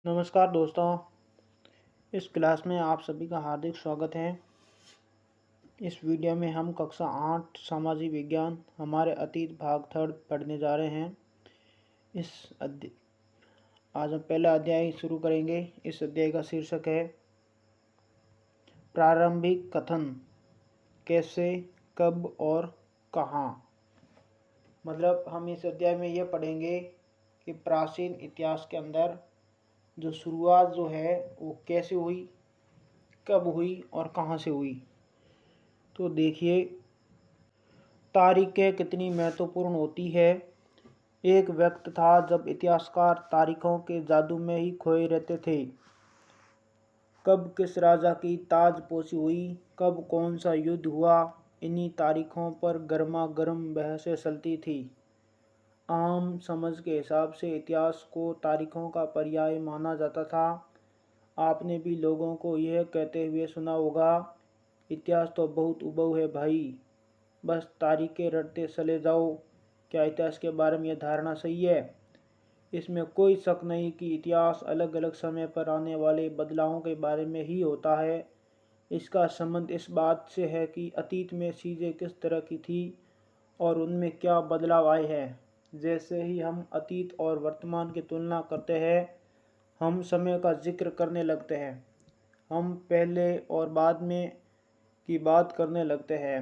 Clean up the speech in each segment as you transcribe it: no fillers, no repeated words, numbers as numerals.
नमस्कार दोस्तों। इस क्लास में आप सभी का हार्दिक स्वागत है। इस वीडियो में हम कक्षा 8 सामाजिक विज्ञान हमारे अतीत भाग 3 पढ़ने जा रहे हैं। इस आज हम पहला अध्याय शुरू करेंगे। इस अध्याय का शीर्षक है प्रारंभिक कथन, कैसे, कब और कहाँ। मतलब हम इस अध्याय में ये पढ़ेंगे कि प्राचीन इतिहास के अंदर जो शुरुआत जो है वो कैसे हुई, कब हुई और कहाँ से हुई। तो देखिए, तारीखें कितनी महत्वपूर्ण होती है। एक वक्त था जब इतिहासकार तारीखों के जादू में ही खोए रहते थे। कब किस राजा की ताजपोशी हुई, कब कौन सा युद्ध हुआ, इन्हीं तारीखों पर गर्मा गर्म बहसें चलती थी। आम समझ के हिसाब से इतिहास को तारीखों का पर्याय माना जाता था। आपने भी लोगों को यह कहते हुए सुना होगा, इतिहास तो बहुत उबाऊ है भाई, बस तारीखें रटते चले जाओ। क्या इतिहास के बारे में यह धारणा सही है? इसमें कोई शक नहीं कि इतिहास अलग अलग समय पर आने वाले बदलावों के बारे में ही होता है। इसका संबंध इस बात से है कि अतीत में चीज़ें किस तरह की थी और उनमें क्या बदलाव आए हैं। जैसे ही हम अतीत और वर्तमान की तुलना करते हैं, हम समय का जिक्र करने लगते हैं। हम पहले और बाद में की बात करने लगते हैं।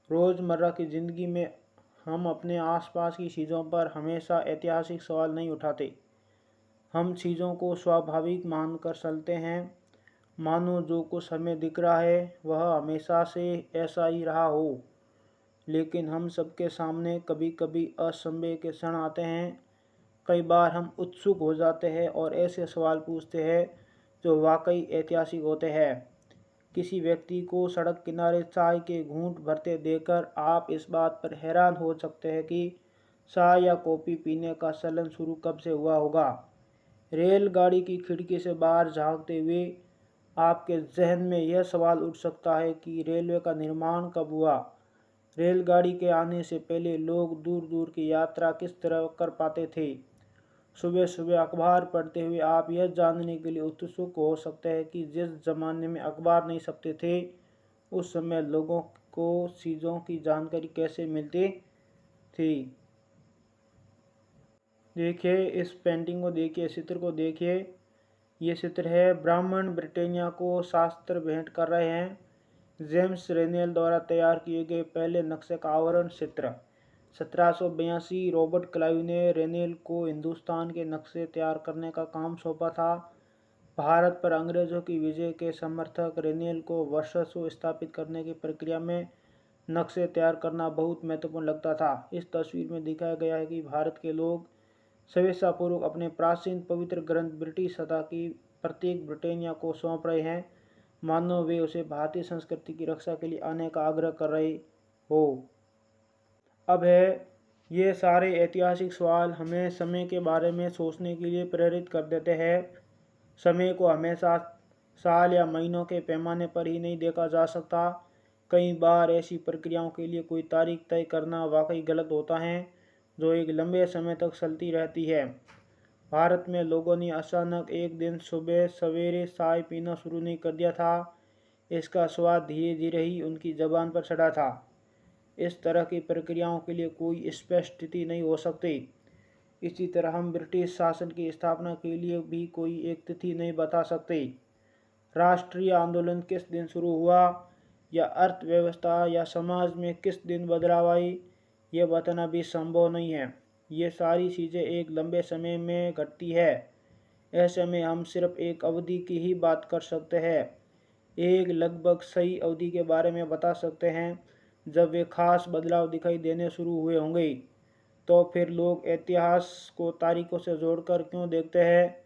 रोज़मर्रा की ज़िंदगी में हम अपने आसपास की चीज़ों पर हमेशा ऐतिहासिक सवाल नहीं उठाते। हम चीज़ों को स्वाभाविक मानकर चलते हैं, मानो जो कुछ हमें दिख रहा है वह हमेशा से ऐसा ही रहा हो। लेकिन हम सबके सामने कभी कभी असंभव के क्षण आते हैं। कई बार हम उत्सुक हो जाते हैं और ऐसे सवाल पूछते हैं जो वाकई ऐतिहासिक होते हैं। किसी व्यक्ति को सड़क किनारे चाय के घूंट भरते देखकर आप इस बात पर हैरान हो सकते हैं कि चाय या कॉफ़ी पीने का चलन शुरू कब से हुआ होगा। रेलगाड़ी की खिड़की से बाहर झांकते हुए आपके जहन में यह सवाल उठ सकता है कि रेलवे का निर्माण कब हुआ। रेलगाड़ी के आने से पहले लोग दूर दूर की यात्रा किस तरह कर पाते थे। सुबह सुबह अखबार पढ़ते हुए आप यह जानने के लिए उत्सुक हो सकते हैं कि जिस ज़माने में अखबार नहीं छपते थे, उस समय लोगों को चीज़ों की जानकारी कैसे मिलती थी। देखिए, इस पेंटिंग को देखिए, इस चित्र को देखिए। ये चित्र है, ब्राह्मण ब्रिटानिया को शास्त्र भेंट कर रहे हैं। जेम्स रेनेल द्वारा तैयार किए गए पहले नक्शे का आवरण चित्र। 1782 रॉबर्ट क्लाइव ने रेनेल को हिंदुस्तान के नक्शे तैयार करने का काम सौंपा था। भारत पर अंग्रेजों की विजय के समर्थक रेनेल को वर्चस्व स्थापित करने की प्रक्रिया में नक्शे तैयार करना बहुत महत्वपूर्ण लगता था। इस तस्वीर में दिखाया गया है कि भारत के लोग स्वेच्छापूर्वक अपने प्राचीन पवित्र ग्रंथ ब्रिटिश सत्ता की प्रतीक ब्रिटानिया को सौंप रहे हैं, मानो वे उसे भारतीय संस्कृति की रक्षा के लिए आने का आग्रह कर रहे हो। अब है, ये सारे ऐतिहासिक सवाल हमें समय के बारे में सोचने के लिए प्रेरित कर देते हैं। समय को हमेशा साल या महीनों के पैमाने पर ही नहीं देखा जा सकता। कई बार ऐसी प्रक्रियाओं के लिए कोई तारीख तय करना वाकई गलत होता है, जो एक लंबे समय तक चलती रहती है। भारत में लोगों ने अचानक एक दिन सुबह सवेरे चाय पीना शुरू नहीं कर दिया था। इसका स्वाद धीरे धीरे ही उनकी ज़बान पर चढ़ा था। इस तरह की प्रक्रियाओं के लिए कोई स्पष्ट तिथि नहीं हो सकती। इसी तरह हम ब्रिटिश शासन की स्थापना के लिए भी कोई एक तिथि नहीं बता सकते। राष्ट्रीय आंदोलन किस दिन शुरू हुआ, या अर्थव्यवस्था या समाज में किस दिन बदलाव आई, ये बताना भी संभव नहीं है। ये सारी चीज़ें एक लंबे समय में घटती है। ऐसे में हम सिर्फ एक अवधि की ही बात कर सकते हैं, एक लगभग सही अवधि के बारे में बता सकते हैं जब वे खास बदलाव दिखाई देने शुरू हुए होंगे। तो फिर लोग इतिहास को तारीखों से जोड़कर क्यों देखते हैं?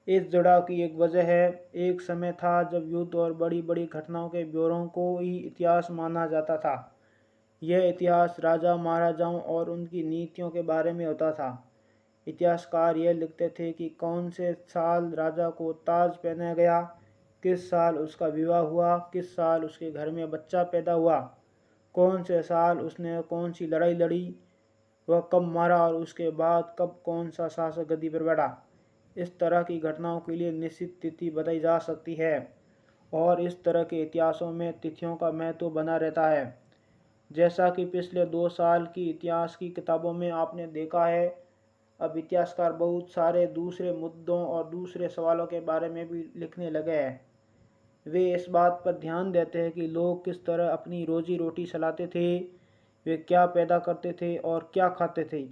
इस जुड़ाव की एक वजह है। एक समय था जब युद्ध और बड़ी बड़ी घटनाओं के ब्यौरों को ही इतिहास माना जाता था। यह इतिहास राजा महाराजाओं और उनकी नीतियों के बारे में होता था। इतिहासकार यह लिखते थे कि कौन से साल राजा को ताज पहनाया गया, किस साल उसका विवाह हुआ, किस साल उसके घर में बच्चा पैदा हुआ, कौन से साल उसने कौन सी लड़ाई लड़ी, वह कब मारा और उसके बाद कब कौन सा शासक गद्दी पर बैठा। इस तरह की घटनाओं के लिए निश्चित तिथि बताई जा सकती है और इस तरह के इतिहासों में तिथियों का महत्व बना रहता है। जैसा कि पिछले 2 साल की इतिहास की किताबों में आपने देखा है, अब इतिहासकार बहुत सारे दूसरे मुद्दों और दूसरे सवालों के बारे में भी लिखने लगे हैं। वे इस बात पर ध्यान देते हैं कि लोग किस तरह अपनी रोजी रोटी चलाते थे, वे क्या पैदा करते थे और क्या खाते थे,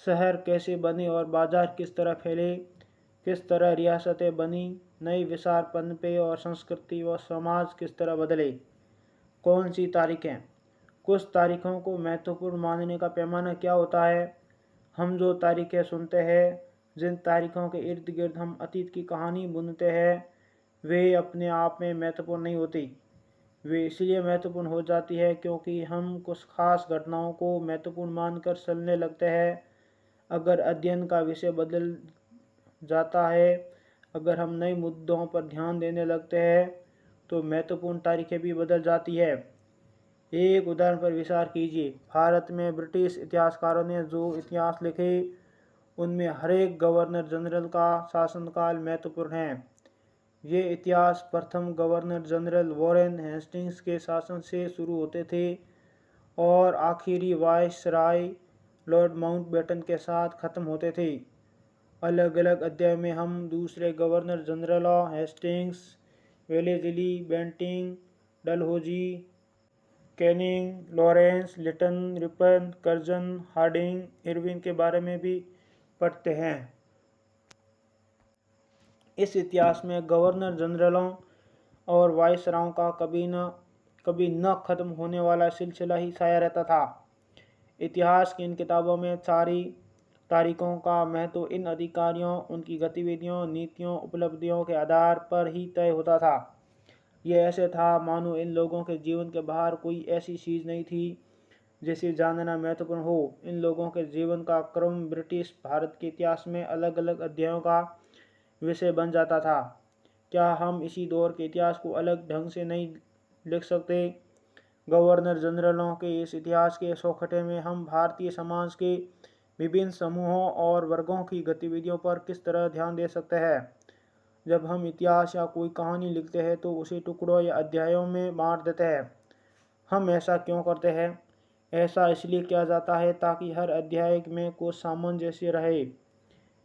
शहर कैसे बने और बाजार किस तरह फैले, किस तरह रियासतें बनी, नए विचार पनपे और संस्कृति व समाज किस तरह बदले। कौन सी तारीखें? कुछ तारीखों को महत्वपूर्ण मानने का पैमाना क्या होता है? हम जो तारीखें सुनते हैं, जिन तारीखों के इर्द गिर्द हम अतीत की कहानी बुनते हैं, वे अपने आप में महत्वपूर्ण नहीं होती। वे इसलिए महत्वपूर्ण हो जाती है क्योंकि हम कुछ खास घटनाओं को महत्वपूर्ण मानकर चलने लगते हैं। अगर अध्ययन का विषय बदल जाता है, अगर हम नए मुद्दों पर ध्यान देने लगते हैं, तो महत्वपूर्ण तारीखें भी बदल जाती है। एक उदाहरण पर विचार कीजिए। भारत में ब्रिटिश इतिहासकारों ने जो इतिहास लिखे, उनमें हर एक गवर्नर जनरल का शासनकाल महत्वपूर्ण है। ये इतिहास प्रथम गवर्नर जनरल वॉरेन हेस्टिंग्स के शासन से शुरू होते थे और आखिरी वायसराय लॉर्ड माउंटबेटन के साथ खत्म होते थे। अलग अलग अध्याय में हम दूसरे गवर्नर जनरलों Hastings, Wellesley, Bentinck, Dalhousie, Canning, Lawrence, Lytton, Ripon, Curzon, Hardinge, Irwin के बारे में भी पढ़ते हैं। इस इतिहास में गवर्नर जनरलों और वायसरायों का कभी न खत्म होने वाला सिलसिला ही छाया रहता था। इतिहास की इन किताबों में सारी तारीखों का महत्व इन अधिकारियों, उनकी गतिविधियों, नीतियों, उपलब्धियों के आधार पर ही तय होता था। यह ऐसे था मानो इन लोगों के जीवन के बाहर कोई ऐसी चीज़ नहीं थी जिसे जानना महत्वपूर्ण हो। इन लोगों के जीवन का क्रम ब्रिटिश भारत के इतिहास में अलग अलग अध्यायों का विषय बन जाता था। क्या हम इसी दौर के इतिहास को अलग ढंग से नहीं लिख सकते? गवर्नर जनरलों के इस इतिहास के चौखटे में हम भारतीय समाज के विभिन्न समूहों और वर्गों की गतिविधियों पर किस तरह ध्यान दे सकते हैं? जब हम इतिहास या कोई कहानी लिखते हैं तो उसे टुकड़ों या अध्यायों में बांट देते हैं। हम ऐसा क्यों करते हैं? ऐसा इसलिए किया जाता है ताकि हर अध्याय में कुछ सामंजस्य रहे।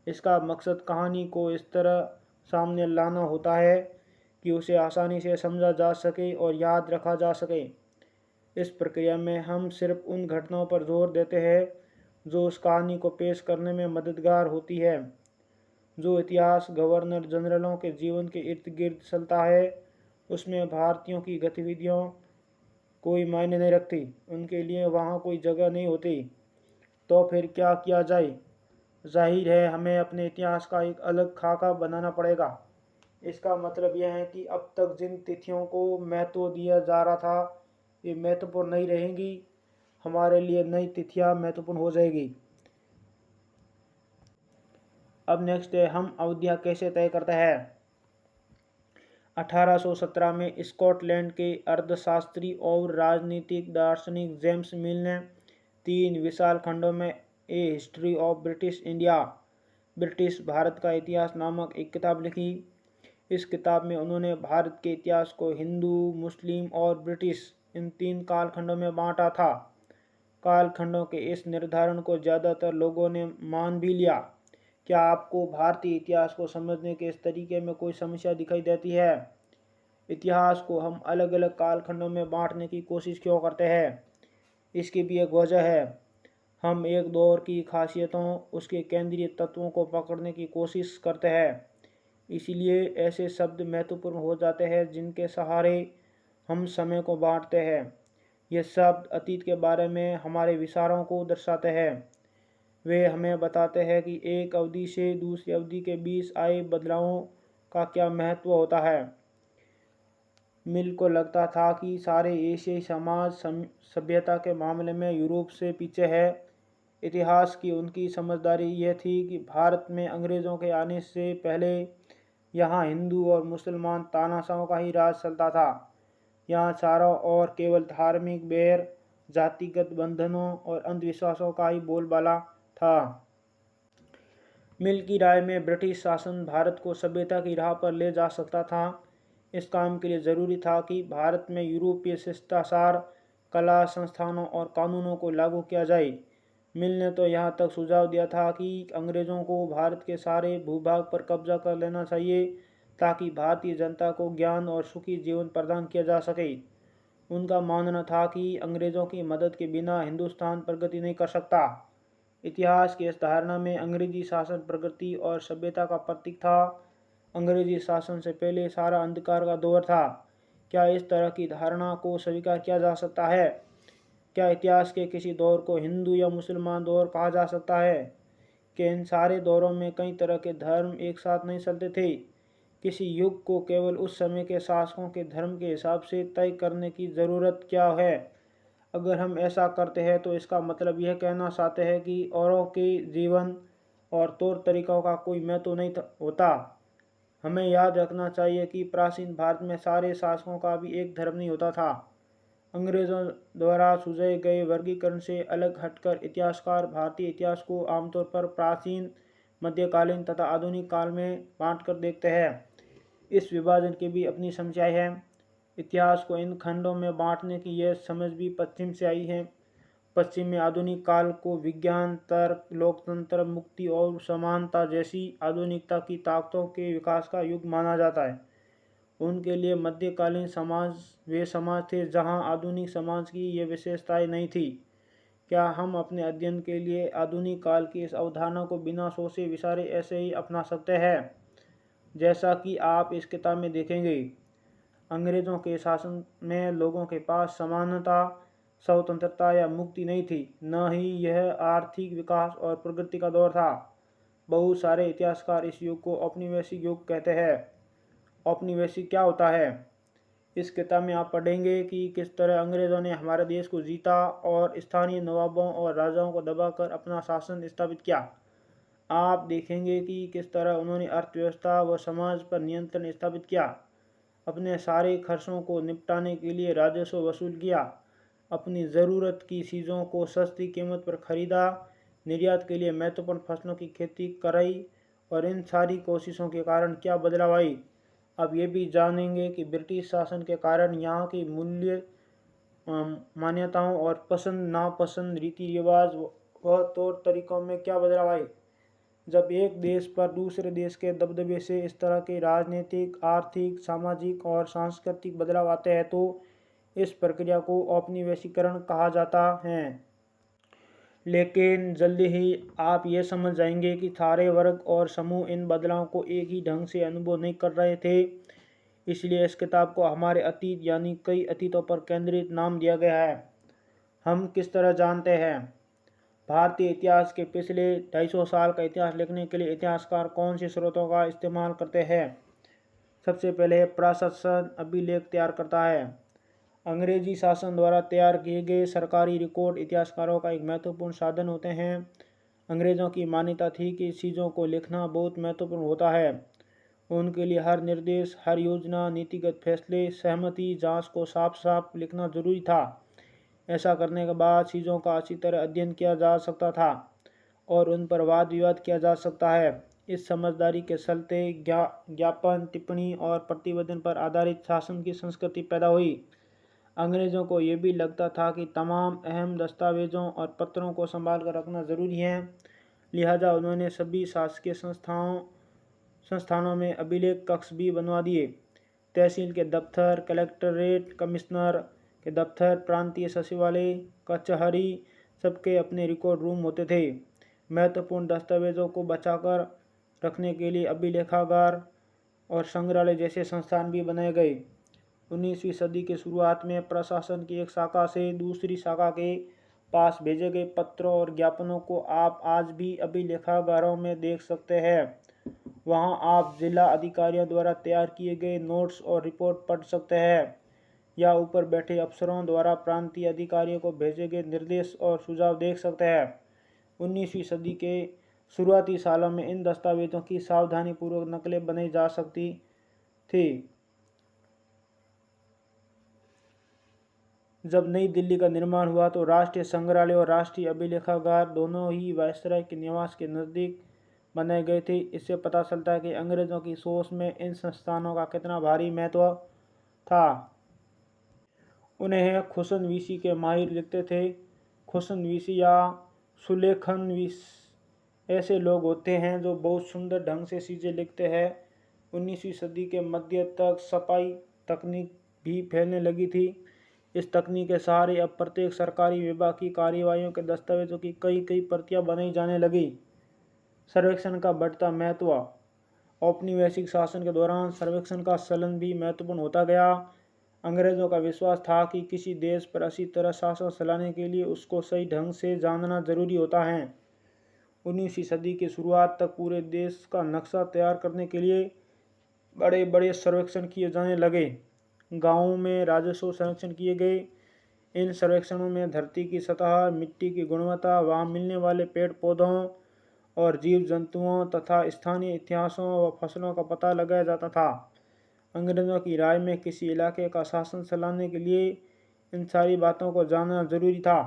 इसका मकसद कहानी को इस तरह सामने लाना होता है कि उसे आसानी से समझा जा सके और याद रखा जा सके। इस प्रक्रिया में हम सिर्फ उन घटनाओं पर जोर देते हैं जो उस कहानी को पेश करने में मददगार होती है। जो इतिहास गवर्नर जनरलों के जीवन के इर्द गिर्द चलता है, उसमें भारतीयों की गतिविधियों कोई मायने नहीं रखती, उनके लिए वहाँ कोई जगह नहीं होती। तो फिर क्या किया जाए? जाहिर है हमें अपने इतिहास का एक अलग खाका बनाना पड़ेगा। इसका मतलब यह है कि अब तक जिन तिथियों को महत्व दिया जा रहा था, ये महत्वपूर्ण नहीं रहेंगी। हमारे लिए नई तिथियां महत्वपूर्ण हो जाएगी। अब नेक्स्ट है, हम अवधियां कैसे तय करते हैं। 1817 में स्कॉटलैंड के अर्थशास्त्री और राजनीतिक दार्शनिक जेम्स मिल ने 3 विशाल खंडों में a history of British India, British Bharat का इतिहास नामक एक किताब लिखी। इस किताब में उन्होंने भारत के इतिहास को हिंदू, मुस्लिम और ब्रिटिश इन 3 कालखंडों में बांटा था। कालखंडों के इस निर्धारण को ज़्यादातर लोगों ने मान भी लिया। क्या आपको भारतीय इतिहास को समझने के इस तरीके में कोई समस्या दिखाई देती है? इतिहास को हम अलग अलग कालखंडों में बांटने की कोशिश क्यों करते हैं? इसकी भी एक वजह है। हम एक दौर की खासियतों, उसके केंद्रीय तत्वों को पकड़ने की कोशिश करते हैं। इसलिए ऐसे शब्द महत्वपूर्ण हो जाते हैं जिनके सहारे हम समय को बांटते हैं। ये शब्द अतीत के बारे में हमारे विचारों को दर्शाते हैं। वे हमें बताते हैं कि एक अवधि से दूसरी अवधि के बीच आए बदलावों का क्या महत्व होता है। मिल को लगता था कि सारे एशियाई समाज सभ्यता के मामले में यूरोप से पीछे है। इतिहास की उनकी समझदारी यह थी कि भारत में अंग्रेज़ों के आने से पहले यहाँ हिंदू और मुसलमान तानाशाहों का ही राज चलता था। यहाँ चारों ओर केवल धार्मिक बैर, जातिगत बंधनों और अंधविश्वासों का ही बोलबाला था। मिल की राय में ब्रिटिश शासन भारत को सभ्यता की राह पर ले जा सकता था। इस काम के लिए ज़रूरी था कि भारत में यूरोपीय शिष्टाचार, कला, संस्थानों और कानूनों को लागू किया जाए। मिल ने तो यहाँ तक सुझाव दिया था कि अंग्रेज़ों को भारत के सारे भूभाग पर कब्जा कर लेना चाहिए ताकि भारतीय जनता को ज्ञान और सुखी जीवन प्रदान किया जा सके। उनका मानना था कि अंग्रेज़ों की मदद के बिना हिंदुस्तान प्रगति नहीं कर सकता। इतिहास की इस धारणा में अंग्रेजी शासन प्रगति और सभ्यता का प्रतीक था। अंग्रेजी शासन से पहले सारा अंधकार का दौर था। क्या इस तरह की धारणा को स्वीकार किया जा सकता है? क्या इतिहास के किसी दौर को हिंदू या मुसलमान दौर कहा जा सकता है? कि इन सारे दौरों में कई तरह के धर्म एक साथ नहीं चलते थे? किसी युग को केवल उस समय के शासकों के धर्म के हिसाब से तय करने की ज़रूरत क्या है? अगर हम ऐसा करते हैं तो इसका मतलब यह कहना चाहते हैं कि औरों के जीवन और तौर तरीकों का कोई महत्व नहीं होता। हमें याद रखना चाहिए कि प्राचीन भारत में सारे शासकों का भी एक धर्म नहीं होता था। अंग्रेज़ों द्वारा सुझाए गए वर्गीकरण से अलग हटकर इतिहासकार भारतीय इतिहास को आमतौर पर प्राचीन, मध्यकालीन तथा आधुनिक काल में बांटकर देखते हैं। इस विभाजन की भी अपनी समस्याएं हैं। इतिहास को इन खंडों में बांटने की यह समझ भी पश्चिम से आई है। पश्चिम में आधुनिक काल को विज्ञान, तर्क, लोकतंत्र, मुक्ति और समानता जैसी आधुनिकता की ताकतों के विकास का युग माना जाता है। उनके लिए मध्यकालीन समाज वे समाज थे जहां आधुनिक समाज की ये विशेषताएं नहीं थी। क्या हम अपने अध्ययन के लिए आधुनिक काल की इस अवधारणा को बिना सोचे विचारे ऐसे ही अपना सकते हैं? जैसा कि आप इस किताब में देखेंगे, अंग्रेज़ों के शासन में लोगों के पास समानता, स्वतंत्रता या मुक्ति नहीं थी, न ही यह आर्थिक विकास और प्रगति का दौर था। बहुत सारे इतिहासकार इस युग को औपनिवेशिक युग कहते हैं। औपनिवेशिक क्या होता है? इस किताब में आप पढ़ेंगे कि किस तरह अंग्रेज़ों ने हमारे देश को जीता और स्थानीय नवाबों और राजाओं को दबाकर अपना शासन स्थापित किया। आप देखेंगे कि किस तरह उन्होंने अर्थव्यवस्था व समाज पर नियंत्रण स्थापित किया, अपने सारे खर्चों को निपटाने के लिए राजस्व वसूल किया, अपनी ज़रूरत की चीज़ों को सस्ती कीमत पर खरीदा, निर्यात के लिए महत्वपूर्ण फसलों की खेती कराई और इन सारी कोशिशों के कारण क्या बदलाव आई। अब ये भी जानेंगे कि ब्रिटिश शासन के कारण यहाँ की मूल्य मान्यताओं और पसंद नापसंद, रीति रिवाज व तौर तरीकों में क्या बदलाव आए। जब एक देश पर दूसरे देश के दबदबे से इस तरह के राजनीतिक, आर्थिक, सामाजिक और सांस्कृतिक बदलाव आते हैं तो इस प्रक्रिया को औपनिवेशीकरण कहा जाता है। लेकिन जल्दी ही आप ये समझ जाएंगे कि सारे वर्ग और समूह इन बदलावों को एक ही ढंग से अनुभव नहीं कर रहे थे। इसलिए इस किताब को हमारे अतीत यानी कई अतीतों पर केंद्रित नाम दिया गया है। हम किस तरह जानते हैं? भारतीय इतिहास के पिछले 250 साल का इतिहास लिखने के लिए इतिहासकार कौन से स्रोतों का इस्तेमाल करते हैं? सबसे पहले प्रशासन अभिलेख तैयार करता है। अंग्रेजी शासन द्वारा तैयार किए गए सरकारी रिकॉर्ड इतिहासकारों का एक महत्वपूर्ण साधन होते हैं। अंग्रेज़ों की मान्यता थी कि चीज़ों को लिखना बहुत महत्वपूर्ण होता है। उनके लिए हर निर्देश, हर योजना, नीतिगत फैसले, सहमति, जांच को साफ साफ लिखना जरूरी था। ऐसा करने के बाद चीज़ों का अच्छी तरह अध्ययन किया जा सकता था और उन पर वाद विवाद किया जा सकता है। इस समझदारी के चलते ज्ञापन, टिप्पणी और प्रतिवेदन पर आधारित शासन की संस्कृति पैदा हुई। अंग्रेज़ों को ये भी लगता था कि तमाम अहम दस्तावेजों और पत्रों को संभाल कर रखना ज़रूरी है। लिहाजा उन्होंने सभी शासकीय संस्थानों में अभिलेख कक्ष भी बनवा दिए। तहसील के दफ्तर, कलेक्ट्रेट, कमिश्नर के दफ्तर, प्रांतीय सचिवालय, कचहरी सबके अपने रिकॉर्ड रूम होते थे। महत्वपूर्ण दस्तावेजों को बचाकर रखने के लिए अभिलेखागार और संग्रहालय जैसे संस्थान भी बनाए गए। 19वीं सदी के शुरुआत में प्रशासन की एक शाखा से दूसरी शाखा के पास भेजे गए पत्रों और ज्ञापनों को आप आज भी अभिलेखागारों में देख सकते हैं। वहां आप जिला अधिकारियों द्वारा तैयार किए गए नोट्स और रिपोर्ट पढ़ सकते हैं या ऊपर बैठे अफसरों द्वारा प्रांतीय अधिकारियों को भेजे गए निर्देश और सुझाव देख सकते हैं। 19वीं सदी के शुरुआती सालों में इन दस्तावेजों की सावधानीपूर्वक नकलें बनाई जा सकती थी। जब नई दिल्ली का निर्माण हुआ तो राष्ट्रीय संग्रहालय और राष्ट्रीय अभिलेखागार दोनों ही वायसराय के निवास के नज़दीक बनाए गए थे। इससे पता चलता है कि अंग्रेज़ों की सोच में इन संस्थानों का कितना भारी महत्व था। उन्हें खुशनवीसी के माहिर लिखते थे। खुशनवीसी या सुलेखनवीस ऐसे लोग होते हैं जो बहुत सुंदर ढंग से चीज़ें लिखते हैं। 19वीं सदी के मध्य तक छपाई तकनीक भी फैलने लगी थी। इस तकनीक के सहारे अब प्रत्येक सरकारी विभाग की कार्यवाहियों के दस्तावेजों की कई कई प्रतियां बनाई जाने लगी। सर्वेक्षण का बढ़ता महत्व। औपनिवेशिक शासन के दौरान सर्वेक्षण का चलन भी महत्वपूर्ण होता गया। अंग्रेजों का विश्वास था कि किसी देश पर अच्छी तरह शासन चलाने के लिए उसको सही ढंग से जानना जरूरी होता है। 19वीं सदी की शुरुआत तक पूरे देश का नक्शा तैयार करने के लिए बड़े बड़े सर्वेक्षण किए जाने लगे। गाँवों में राजस्व सर्वेक्षण किए गए। इन सर्वेक्षणों में धरती की सतह, मिट्टी की गुणवत्ता, वहाँ मिलने वाले पेड़ पौधों और जीव जंतुओं तथा स्थानीय इतिहासों व फसलों का पता लगाया जाता था। अंग्रेजों की राय में किसी इलाके का शासन चलाने के लिए इन सारी बातों को जानना जरूरी था।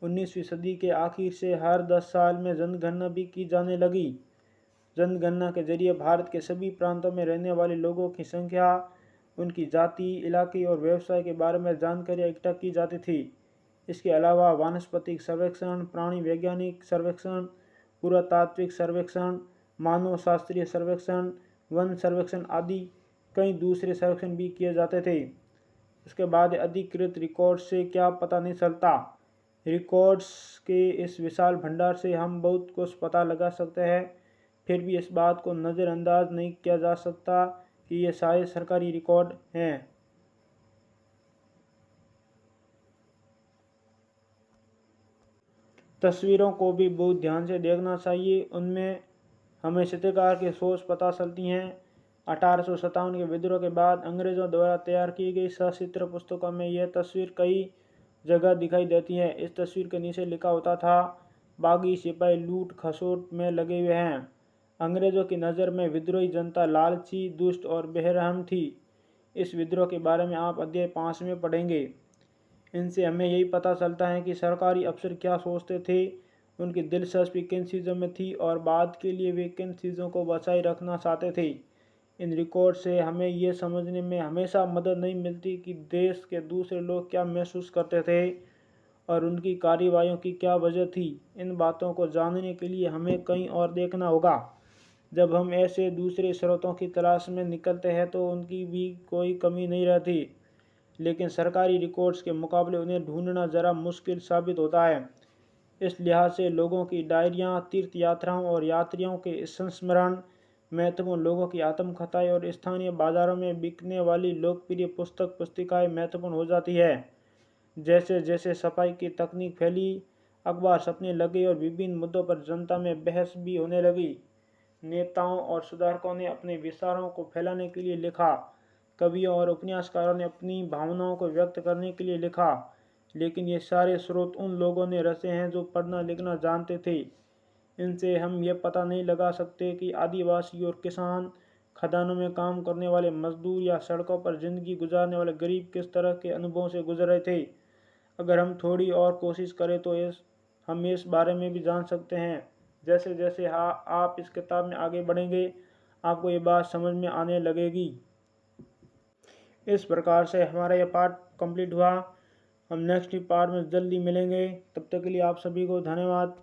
19वीं सदी के आखिर से हर 10 साल में जनगणना भी की जाने लगी। जनगणना के जरिए भारत के सभी प्रांतों में रहने वाले लोगों की संख्या, उनकी जाति, इलाके और व्यवसाय के बारे में जानकारियाँ इकट्ठा की जाती थी। इसके अलावा वानस्पतिक सर्वेक्षण, प्राणी वैज्ञानिक सर्वेक्षण, पुरातात्विक सर्वेक्षण, मानव शास्त्रीय सर्वेक्षण, वन सर्वेक्षण आदि कई दूसरे सर्वेक्षण भी किए जाते थे। उसके बाद अधिकृत रिकॉर्ड से क्या पता नहीं चलता। रिकॉर्ड्स के इस विशाल भंडार से हम बहुत कुछ पता लगा सकते हैं, फिर भी इस बात को नज़रअंदाज नहीं किया जा सकता कि ये सारे सरकारी रिकॉर्ड हैं। तस्वीरों को भी बहुत ध्यान से देखना चाहिए। उनमें हमें चित्रकार की सोच पता चलती हैं। 1857 के विद्रोह के बाद अंग्रेजों द्वारा तैयार की गई सचित्र पुस्तकों में यह तस्वीर कई जगह दिखाई देती है। इस तस्वीर के नीचे लिखा होता था, बागी सिपाही लूट खसोट में लगे हुए हैं। अंग्रेजों की नज़र में विद्रोही जनता लालची, दुष्ट और बेरहम थी। इस विद्रोह के बारे में आप अध्याय 5 में पढ़ेंगे। इनसे हमें यही पता चलता है कि सरकारी अफसर क्या सोचते थे, उनकी दिलचस्पी किन चीज़ों में थी और बाद के लिए वे किन चीज़ों को बचाए रखना चाहते थे। इन रिकॉर्ड से हमें ये समझने में हमेशा मदद नहीं मिलती कि देश के दूसरे लोग क्या महसूस करते थे और उनकी कार्रवाइयों की क्या वजह थी। इन बातों को जानने के लिए हमें कहीं और देखना होगा। जब हम ऐसे दूसरे स्रोतों की तलाश में निकलते हैं तो उनकी भी कोई कमी नहीं रहती, लेकिन सरकारी रिकॉर्ड्स के मुकाबले उन्हें ढूंढना ज़रा मुश्किल साबित होता है। इस लिहाज से लोगों की डायरियाँ, तीर्थ यात्राओं और यात्रियों के संस्मरण, महत्वपूर्ण लोगों की आत्मकथाएं और स्थानीय बाज़ारों में बिकने वाली लोकप्रिय पुस्तक पुस्तिकाएं महत्वपूर्ण हो जाती है। जैसे जैसे छपाई की तकनीक फैली, अखबार छपने लगे और विभिन्न मुद्दों पर जनता में बहस भी होने लगी। नेताओं और सुधारकों ने अपने विचारों को फैलाने के लिए लिखा। कवियों और उपन्यासकारों ने अपनी भावनाओं को व्यक्त करने के लिए लिखा। लेकिन ये सारे स्रोत उन लोगों ने रचे हैं जो पढ़ना लिखना जानते थे। इनसे हम ये पता नहीं लगा सकते कि आदिवासी और किसान, खदानों में काम करने वाले मजदूर या सड़कों पर जिंदगी गुजारने वाले गरीब किस तरह के अनुभवों से गुजर रहे थे। अगर हम थोड़ी और कोशिश करें तो हम इस बारे में भी जान सकते हैं। जैसे जैसे आप इस किताब में आगे बढ़ेंगे, आपको ये बात समझ में आने लगेगी। इस प्रकार से हमारा यह पार्ट कंप्लीट हुआ। हम नेक्स्ट पार्ट में जल्दी मिलेंगे। तब तक के लिए आप सभी को धन्यवाद।